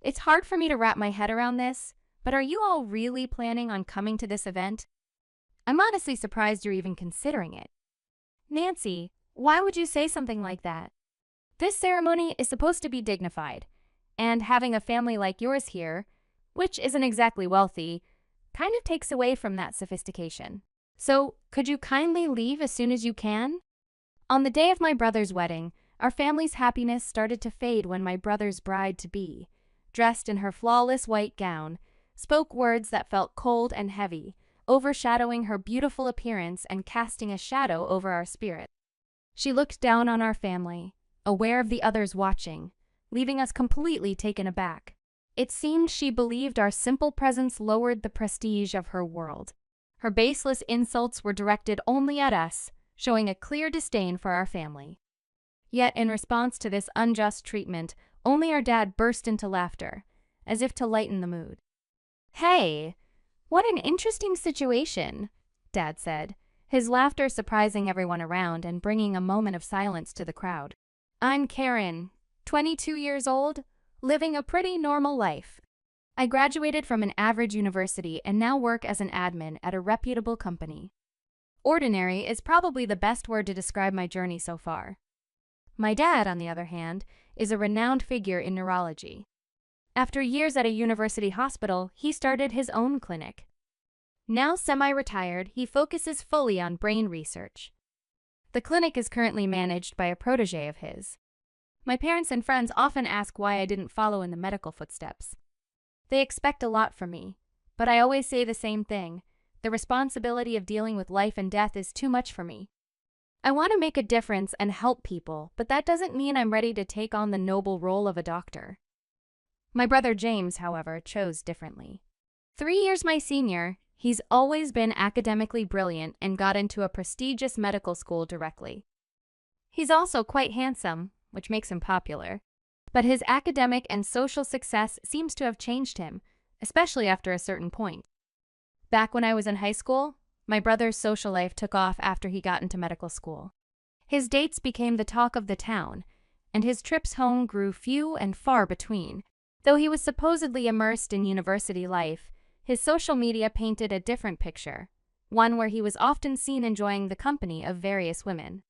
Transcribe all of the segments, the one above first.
It's hard for me to wrap my head around this, but are you all really planning on coming to this event? I'm honestly surprised you're even considering it. Nancy, why would you say something like that? This ceremony is supposed to be dignified, and having a family like yours here, which isn't exactly wealthy, kind of takes away from that sophistication. So, could you kindly leave as soon as you can? On the day of my brother's wedding, our family's happiness started to fade when my brother's bride-to-be, dressed in her flawless white gown, spoke words that felt cold and heavy, overshadowing her beautiful appearance and casting a shadow over our spirit. She looked down on our family, aware of the others watching, leaving us completely taken aback. It seemed she believed our simple presence lowered the prestige of her world. Her baseless insults were directed only at us, showing a clear disdain for our family. Yet in response to this unjust treatment, only our dad burst into laughter, as if to lighten the mood. "Hey, what an interesting situation," Dad said, his laughter surprising everyone around and bringing a moment of silence to the crowd. "I'm Karen, 22 years old, living a pretty normal life. I graduated from an average university and now work as an admin at a reputable company. Ordinary is probably the best word to describe my journey so far. My dad, on the other hand, is a renowned figure in neurology. After years at a university hospital, he started his own clinic. Now semi-retired, he focuses fully on brain research. The clinic is currently managed by a protege of his. My parents and friends often ask why I didn't follow in the medical footsteps. They expect a lot from me, but I always say the same thing. The responsibility of dealing with life and death is too much for me. I want to make a difference and help people, but that doesn't mean I'm ready to take on the noble role of a doctor." My brother James, however, chose differently. 3 years my senior, he's always been academically brilliant and got into a prestigious medical school directly. He's also quite handsome, which makes him popular. But his academic and social success seems to have changed him, especially after a certain point. Back when I was in high school, my brother's social life took off after he got into medical school. His dates became the talk of the town, and his trips home grew few and far between. Though he was supposedly immersed in university life, his social media painted a different picture, one where he was often seen enjoying the company of various women.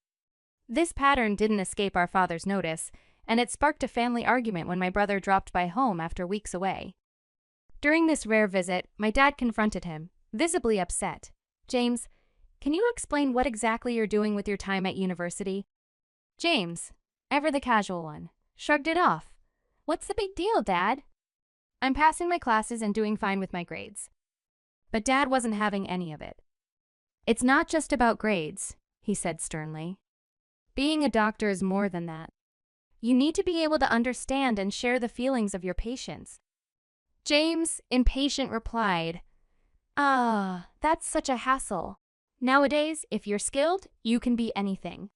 This pattern didn't escape our father's notice, and it sparked a family argument when my brother dropped by home after weeks away. During this rare visit, my dad confronted him, visibly upset. "James, can you explain what exactly you're doing with your time at university?" James, ever the casual one, shrugged it off. "What's the big deal, Dad? I'm passing my classes and doing fine with my grades." But Dad wasn't having any of it. "It's not just about grades," he said sternly. "Being a doctor is more than that. You need to be able to understand and share the feelings of your patients." James, impatient, replied, That's such a hassle. Nowadays, if you're skilled, you can be anything.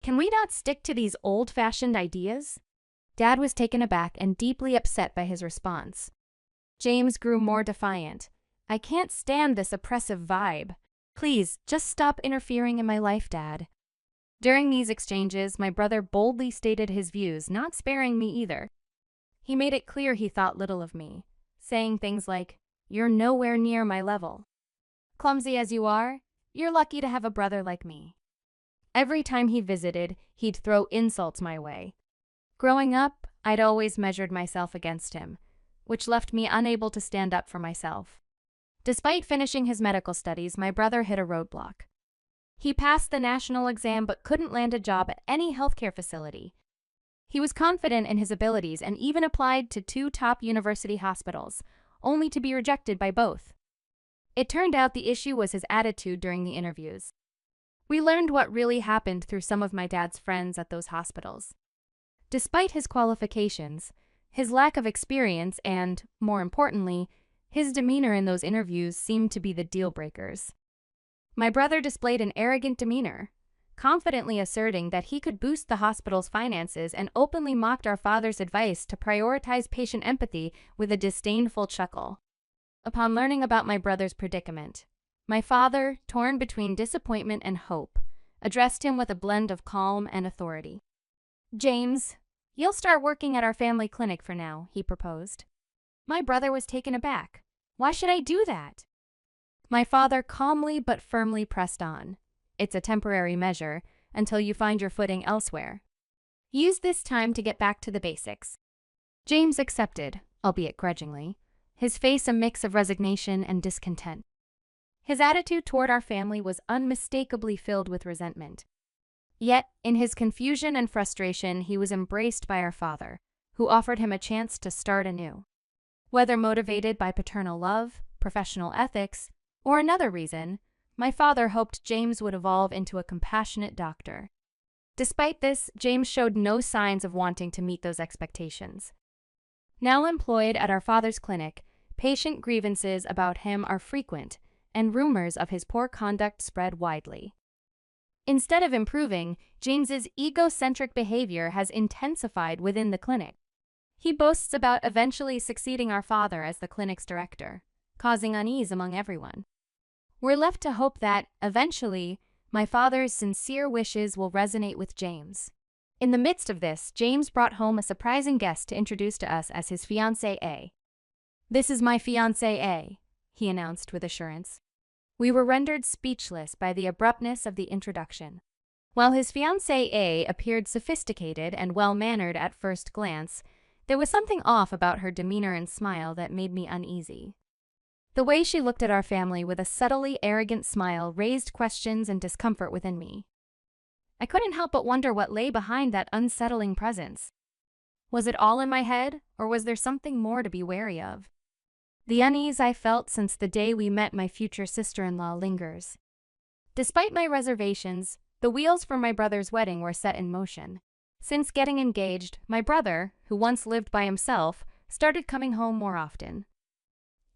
Can we not stick to these old-fashioned ideas?" Dad was taken aback and deeply upset by his response. James grew more defiant. "I can't stand this oppressive vibe. Please, just stop interfering in my life, Dad." During these exchanges, my brother boldly stated his views, not sparing me either. He made it clear he thought little of me, saying things like, "You're nowhere near my level. Clumsy as you are, you're lucky to have a brother like me." Every time he visited, he'd throw insults my way. Growing up, I'd always measured myself against him, which left me unable to stand up for myself. Despite finishing his medical studies, my brother hit a roadblock. He passed the national exam but couldn't land a job at any healthcare facility. He was confident in his abilities and even applied to 2 top university hospitals, only to be rejected by both. It turned out the issue was his attitude during the interviews. We learned what really happened through some of my dad's friends at those hospitals. Despite his qualifications, his lack of experience and, more importantly, his demeanor in those interviews seemed to be the deal breakers. My brother displayed an arrogant demeanor, confidently asserting that he could boost the hospital's finances, and openly mocked our father's advice to prioritize patient empathy with a disdainful chuckle. Upon learning about my brother's predicament, my father, torn between disappointment and hope, addressed him with a blend of calm and authority. "James, You'll start working at our family clinic for now, he proposed. My brother was taken aback. Why should I do that? My father calmly but firmly pressed on. It's a temporary measure until you find your footing elsewhere. Use this time to get back to the basics. James accepted, albeit grudgingly, his face a mix of resignation and discontent. His attitude toward our family was unmistakably filled with resentment. Yet, in his confusion and frustration, he was embraced by our father, who offered him a chance to start anew. Whether motivated by paternal love, professional ethics, or another reason, my father hoped James would evolve into a compassionate doctor. Despite this, James showed no signs of wanting to meet those expectations. Now employed at our father's clinic, patient grievances about him are frequent, and rumors of his poor conduct spread widely. Instead of improving, James's egocentric behavior has intensified within the clinic. He boasts about eventually succeeding our father as the clinic's director, causing unease among everyone. We're left to hope that, eventually, my father's sincere wishes will resonate with James. In the midst of this, James brought home a surprising guest to introduce to us as his fiancée A. "This is my fiancée A," he announced with assurance. We were rendered speechless by the abruptness of the introduction. While his fiancée A appeared sophisticated and well-mannered at first glance, there was something off about her demeanor and smile that made me uneasy. The way she looked at our family with a subtly arrogant smile raised questions and discomfort within me. I couldn't help but wonder what lay behind that unsettling presence. Was it all in my head, or was there something more to be wary of? The unease I felt since the day we met my future sister-in-law lingers. Despite my reservations, the wheels for my brother's wedding were set in motion. Since getting engaged, my brother, who once lived by himself, started coming home more often.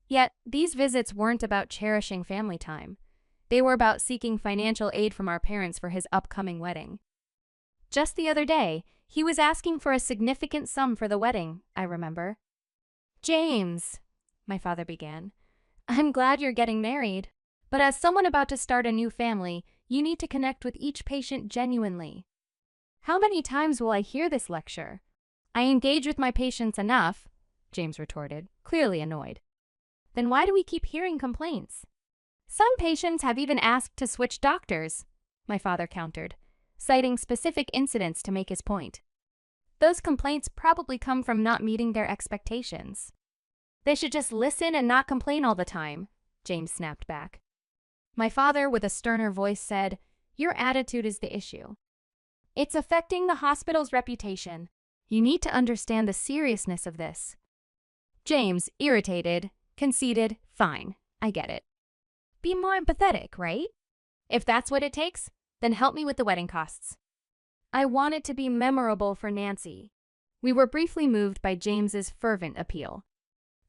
Yet, these visits weren't about cherishing family time. They were about seeking financial aid from our parents for his upcoming wedding. Just the other day, he was asking for a significant sum for the wedding, I remember. "James," my father began, "I'm glad you're getting married, but as someone about to start a new family, you need to connect with each patient genuinely." "How many times will I hear this lecture?" "I engage with my patients enough," James retorted, clearly annoyed. "Then why do we keep hearing complaints?" "Some patients have even asked to switch doctors," my father countered, citing specific incidents to make his point. "Those complaints probably come from not meeting their expectations." "They should just listen and not complain all the time," James snapped back. My father, with a sterner voice, said, "Your attitude is the issue. It's affecting the hospital's reputation. You need to understand the seriousness of this." James, irritated, conceded, "Fine, I get it. Be more empathetic, right? If that's what it takes, then help me with the wedding costs." I want it to be memorable for Nancy. We were briefly moved by James's fervent appeal.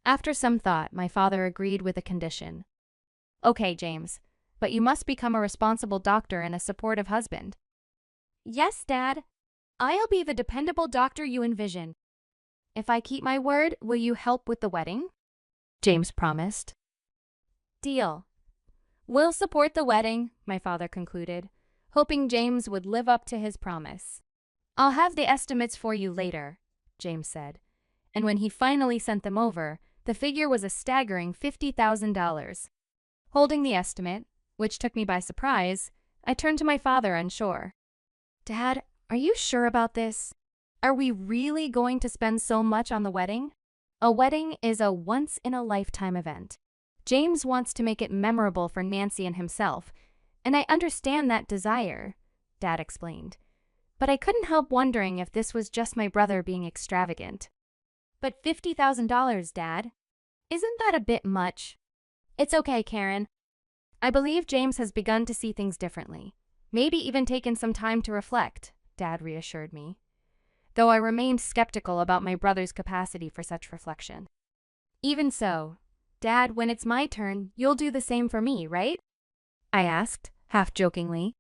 After some thought, my father agreed with a condition. "Okay, James, but you must become a responsible doctor and a supportive husband." "Yes, Dad. I'll be the dependable doctor you envision." "If I keep my word, will you help with the wedding?" James promised. "Deal. We'll support the wedding," my father concluded, hoping James would live up to his promise. "I'll have the estimates for you later," James said, and when he finally sent them over, the figure was a staggering $50,000. Holding the estimate, which took me by surprise, I turned to my father unsure. "Dad, are you sure about this? Are we really going to spend so much on the wedding?" A wedding is a once-in-a-lifetime event. James wants to make it memorable for Nancy and himself, and I understand that desire, Dad explained. But I couldn't help wondering if this was just my brother being extravagant. "But $50,000, Dad. Isn't that a bit much?" "It's okay, Karen. I believe James has begun to see things differently. Maybe even taken some time to reflect," Dad reassured me, though I remained skeptical about my brother's capacity for such reflection. "Even so, Dad, when it's my turn, you'll do the same for me, right?" I asked, half jokingly.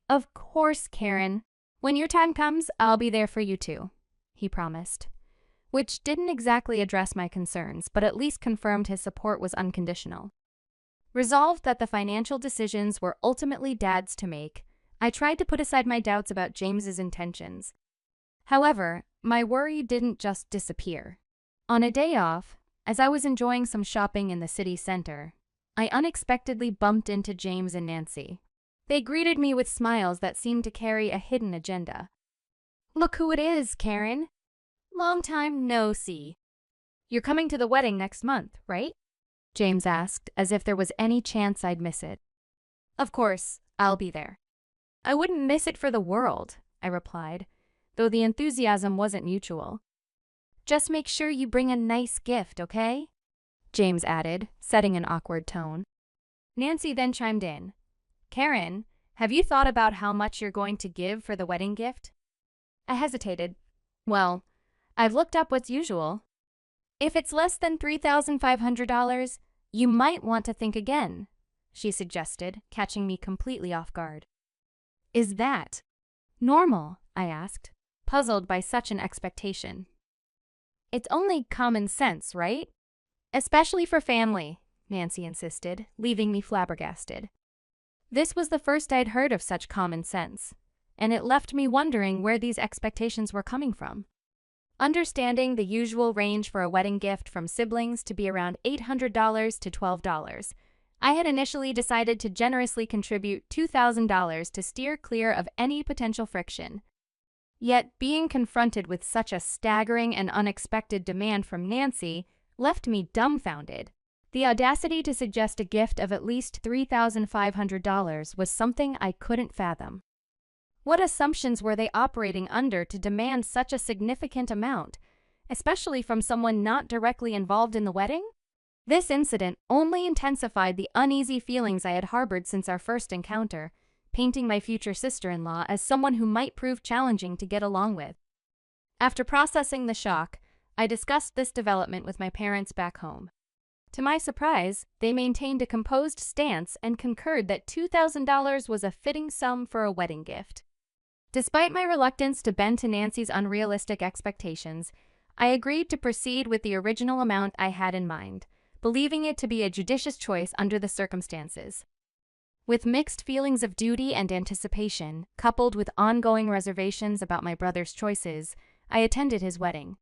"Of course, Karen. When your time comes, I'll be there for you too," he promised, which didn't exactly address my concerns, but at least confirmed his support was unconditional. Resolved that the financial decisions were ultimately Dad's to make, I tried to put aside my doubts about James's intentions. However, my worry didn't just disappear. On a day off, as I was enjoying some shopping in the city center, I unexpectedly bumped into James and Nancy. They greeted me with smiles that seemed to carry a hidden agenda. "Look who it is, Karen. Long time no see. You're coming to the wedding next month, right?" James asked, as if there was any chance I'd miss it. "Of course, I'll be there." "I wouldn't miss it for the world," I replied, though the enthusiasm wasn't mutual. "Just make sure you bring a nice gift, okay?" James added, setting an awkward tone. Nancy then chimed in. "Karen, have you thought about how much you're going to give for the wedding gift?" I hesitated. "Well, I've looked up what's usual. If it's less than $3,500, you might want to think again," she suggested, catching me completely off guard. "Is that normal?" I asked, puzzled by such an expectation. "It's only common sense, right? Especially for family," Nancy insisted, leaving me flabbergasted. This was the first I'd heard of such common sense, and it left me wondering where these expectations were coming from. Understanding the usual range for a wedding gift from siblings to be around $800 to $12, I had initially decided to generously contribute $2,000 to steer clear of any potential friction. Yet being confronted with such a staggering and unexpected demand from Nancy left me dumbfounded. The audacity to suggest a gift of at least $3,500 was something I couldn't fathom. What assumptions were they operating under to demand such a significant amount, especially from someone not directly involved in the wedding? This incident only intensified the uneasy feelings I had harbored since our first encounter, painting my future sister-in-law as someone who might prove challenging to get along with. After processing the shock, I discussed this development with my parents back home. To my surprise, they maintained a composed stance and concurred that $2,000 was a fitting sum for a wedding gift. Despite my reluctance to bend to Nancy's unrealistic expectations, I agreed to proceed with the original amount I had in mind, believing it to be a judicious choice under the circumstances. With mixed feelings of duty and anticipation, coupled with ongoing reservations about my brother's choices, I attended his wedding.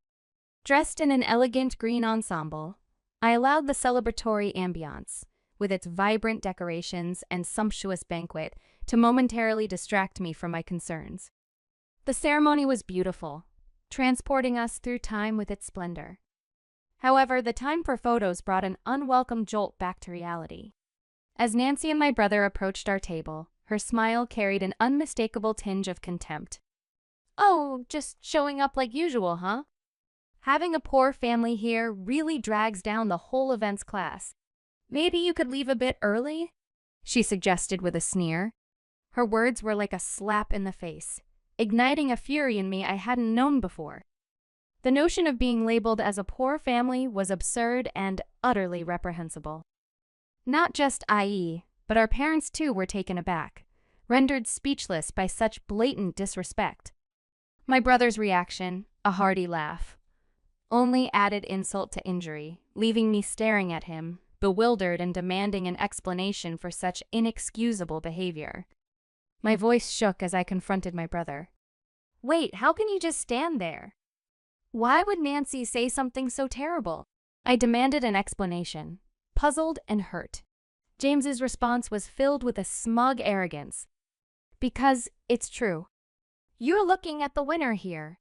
Dressed in an elegant green ensemble, I allowed the celebratory ambiance, with its vibrant decorations and sumptuous banquet, to momentarily distract me from my concerns. The ceremony was beautiful, transporting us through time with its splendor. However, the time for photos brought an unwelcome jolt back to reality. As Nancy and my brother approached our table, her smile carried an unmistakable tinge of contempt. "Oh, just showing up like usual, huh? Having a poor family here really drags down the whole events class. Maybe you could leave a bit early?" she suggested with a sneer. Her words were like a slap in the face, igniting a fury in me I hadn't known before. The notion of being labeled as a poor family was absurd and utterly reprehensible. Not just IE, but our parents too were taken aback, rendered speechless by such blatant disrespect. My brother's reaction, a hearty laugh, only added insult to injury, leaving me staring at him, bewildered and demanding an explanation for such inexcusable behavior. My voice shook as I confronted my brother. "Wait, how can you just stand there? Why would Nancy say something so terrible?" I demanded an explanation, puzzled and hurt. James's response was filled with a smug arrogance. "Because it's true. You're looking at the winner here.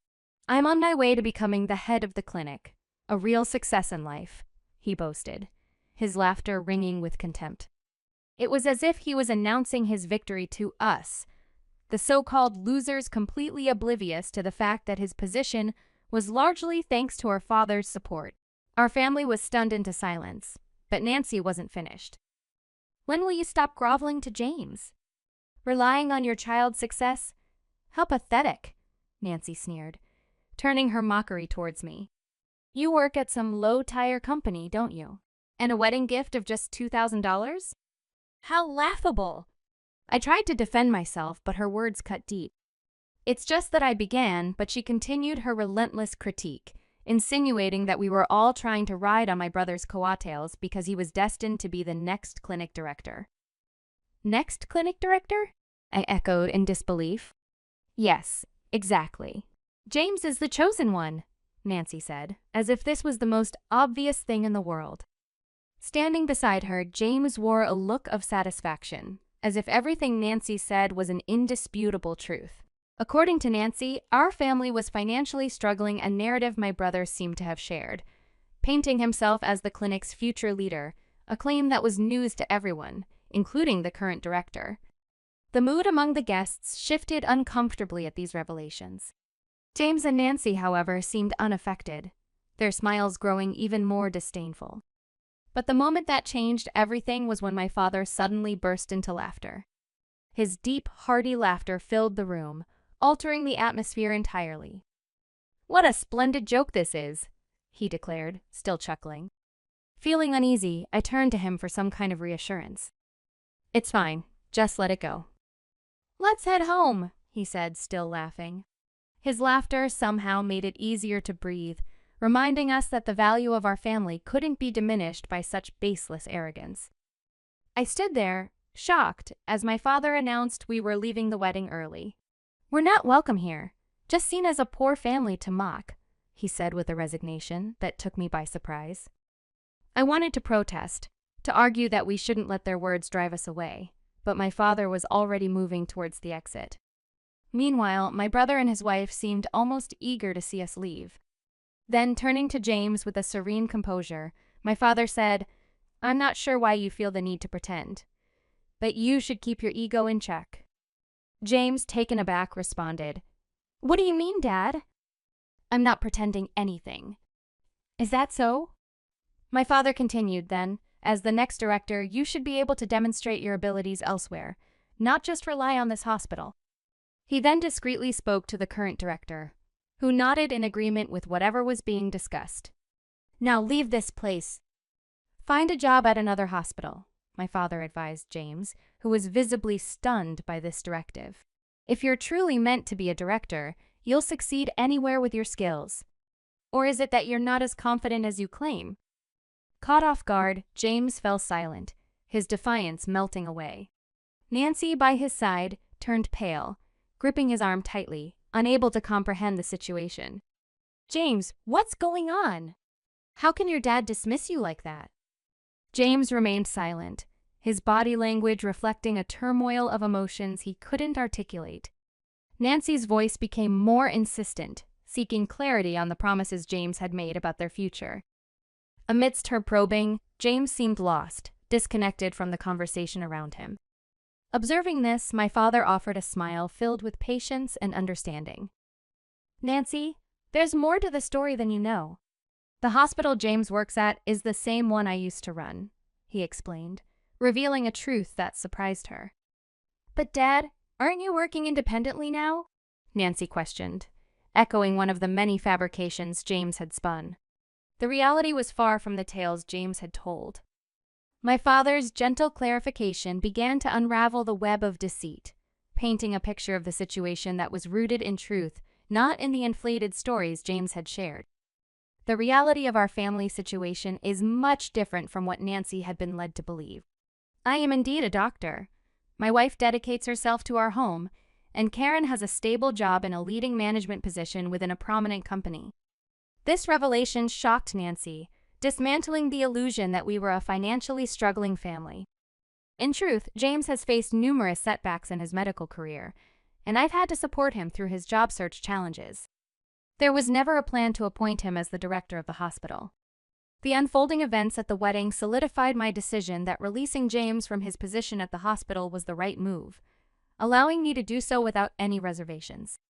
I'm on my way to becoming the head of the clinic, a real success in life," he boasted, his laughter ringing with contempt. It was as if he was announcing his victory to us, the so-called losers, completely oblivious to the fact that his position was largely thanks to our father's support. Our family was stunned into silence, but Nancy wasn't finished. "When will you stop groveling to James? Relying on your child's success? How pathetic," Nancy sneered, turning her mockery towards me. "You work at some low-tier company, don't you? And a wedding gift of just $2,000? How laughable!" I tried to defend myself, but her words cut deep. It's just that I began, but she continued her relentless critique, insinuating that we were all trying to ride on my brother's coattails because he was destined to be the next clinic director. "Next clinic director?" I echoed in disbelief. "Yes, exactly. James is the chosen one, Nancy said, as if this was the most obvious thing in the world. Standing beside her, James wore a look of satisfaction, as if everything Nancy said was an indisputable truth. According to Nancy, our family was financially struggling, a narrative my brother seemed to have shared, painting himself as the clinic's future leader, a claim that was news to everyone, including the current director. The mood among the guests shifted uncomfortably at these revelations. James and Nancy, however, seemed unaffected, their smiles growing even more disdainful. But the moment that changed everything was when my father suddenly burst into laughter. His deep, hearty laughter filled the room, altering the atmosphere entirely. "What a splendid joke this is," he declared, still chuckling. Feeling uneasy, I turned to him for some kind of reassurance. "It's fine, just let it go." "Let's head home," he said, still laughing. His laughter somehow made it easier to breathe, reminding us that the value of our family couldn't be diminished by such baseless arrogance. I stood there, shocked, as my father announced we were leaving the wedding early. "We're not welcome here, just seen as a poor family to mock," he said with a resignation that took me by surprise. I wanted to protest, to argue that we shouldn't let their words drive us away, but my father was already moving towards the exit. Meanwhile, my brother and his wife seemed almost eager to see us leave. Then, turning to James with a serene composure, my father said, "I'm not sure why you feel the need to pretend, but you should keep your ego in check." James, taken aback, responded, "What do you mean, Dad?" "I'm not pretending anything." "Is that so?" My father continued then, "As the next director, you should be able to demonstrate your abilities elsewhere, not just rely on this hospital." He then discreetly spoke to the current director, who nodded in agreement with whatever was being discussed. "Now leave this place. Find a job at another hospital," my father advised James, who was visibly stunned by this directive. "If you're truly meant to be a director, you'll succeed anywhere with your skills. Or is it that you're not as confident as you claim?" Caught off guard, James fell silent, his defiance melting away. Nancy, by his side, turned pale, gripping his arm tightly, unable to comprehend the situation. "James, what's going on? How can your dad dismiss you like that?" James remained silent, his body language reflecting a turmoil of emotions he couldn't articulate. Nancy's voice became more insistent, seeking clarity on the promises James had made about their future. Amidst her probing, James seemed lost, disconnected from the conversation around him. Observing this, my father offered a smile filled with patience and understanding. "Nancy, there's more to the story than you know. The hospital James works at is the same one I used to run," he explained, revealing a truth that surprised her. "But Dad, aren't you working independently now?" Nancy questioned, echoing one of the many fabrications James had spun. The reality was far from the tales James had told. My father's gentle clarification began to unravel the web of deceit, painting a picture of the situation that was rooted in truth, not in the inflated stories James had shared. The reality of our family situation is much different from what Nancy had been led to believe. I am indeed a doctor. My wife dedicates herself to our home, and Karen has a stable job in a leading management position within a prominent company. This revelation shocked Nancy, dismantling the illusion that we were a financially struggling family. In truth, James has faced numerous setbacks in his medical career, and I've had to support him through his job search challenges. There was never a plan to appoint him as the director of the hospital. The unfolding events at the wedding solidified my decision that releasing James from his position at the hospital was the right move, allowing me to do so without any reservations.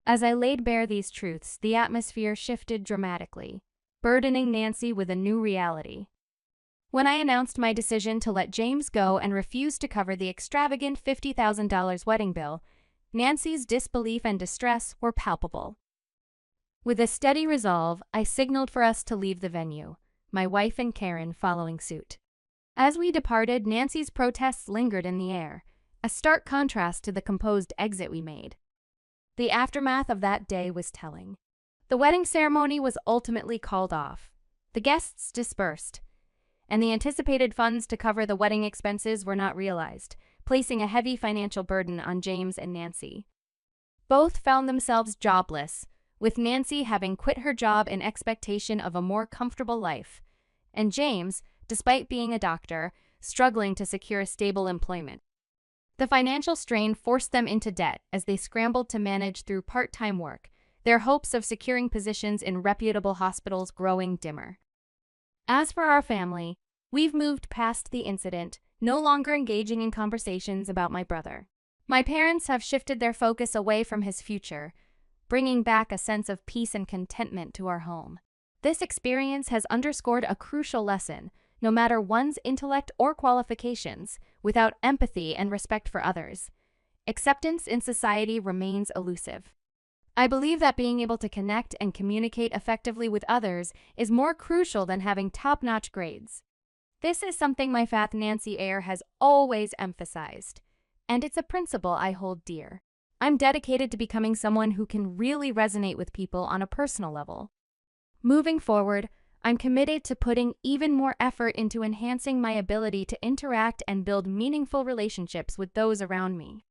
As I laid bare these truths, the atmosphere shifted dramatically, burdening Nancy with a new reality. When I announced my decision to let James go and refuse to cover the extravagant $50,000 wedding bill, Nancy's disbelief and distress were palpable. With a steady resolve, I signaled for us to leave the venue, my wife and Karen following suit. As we departed, Nancy's protests lingered in the air, a stark contrast to the composed exit we made. The aftermath of that day was telling. The wedding ceremony was ultimately called off. The guests dispersed, and the anticipated funds to cover the wedding expenses were not realized, placing a heavy financial burden on James and Nancy. Both found themselves jobless, with Nancy having quit her job in expectation of a more comfortable life, and James, despite being a doctor, struggling to secure stable employment. The financial strain forced them into debt as they scrambled to manage through part-time work, their hopes of securing positions in reputable hospitals growing dimmer. As for our family, we've moved past the incident, no longer engaging in conversations about my brother. My parents have shifted their focus away from his future, bringing back a sense of peace and contentment to our home. This experience has underscored a crucial lesson: no matter one's intellect or qualifications, without empathy and respect for others, acceptance in society remains elusive. I believe that being able to connect and communicate effectively with others is more crucial than having top-notch grades. This is something my Fath Nancy Eyre has always emphasized, and it's a principle I hold dear. I'm dedicated to becoming someone who can really resonate with people on a personal level. Moving forward, I'm committed to putting even more effort into enhancing my ability to interact and build meaningful relationships with those around me.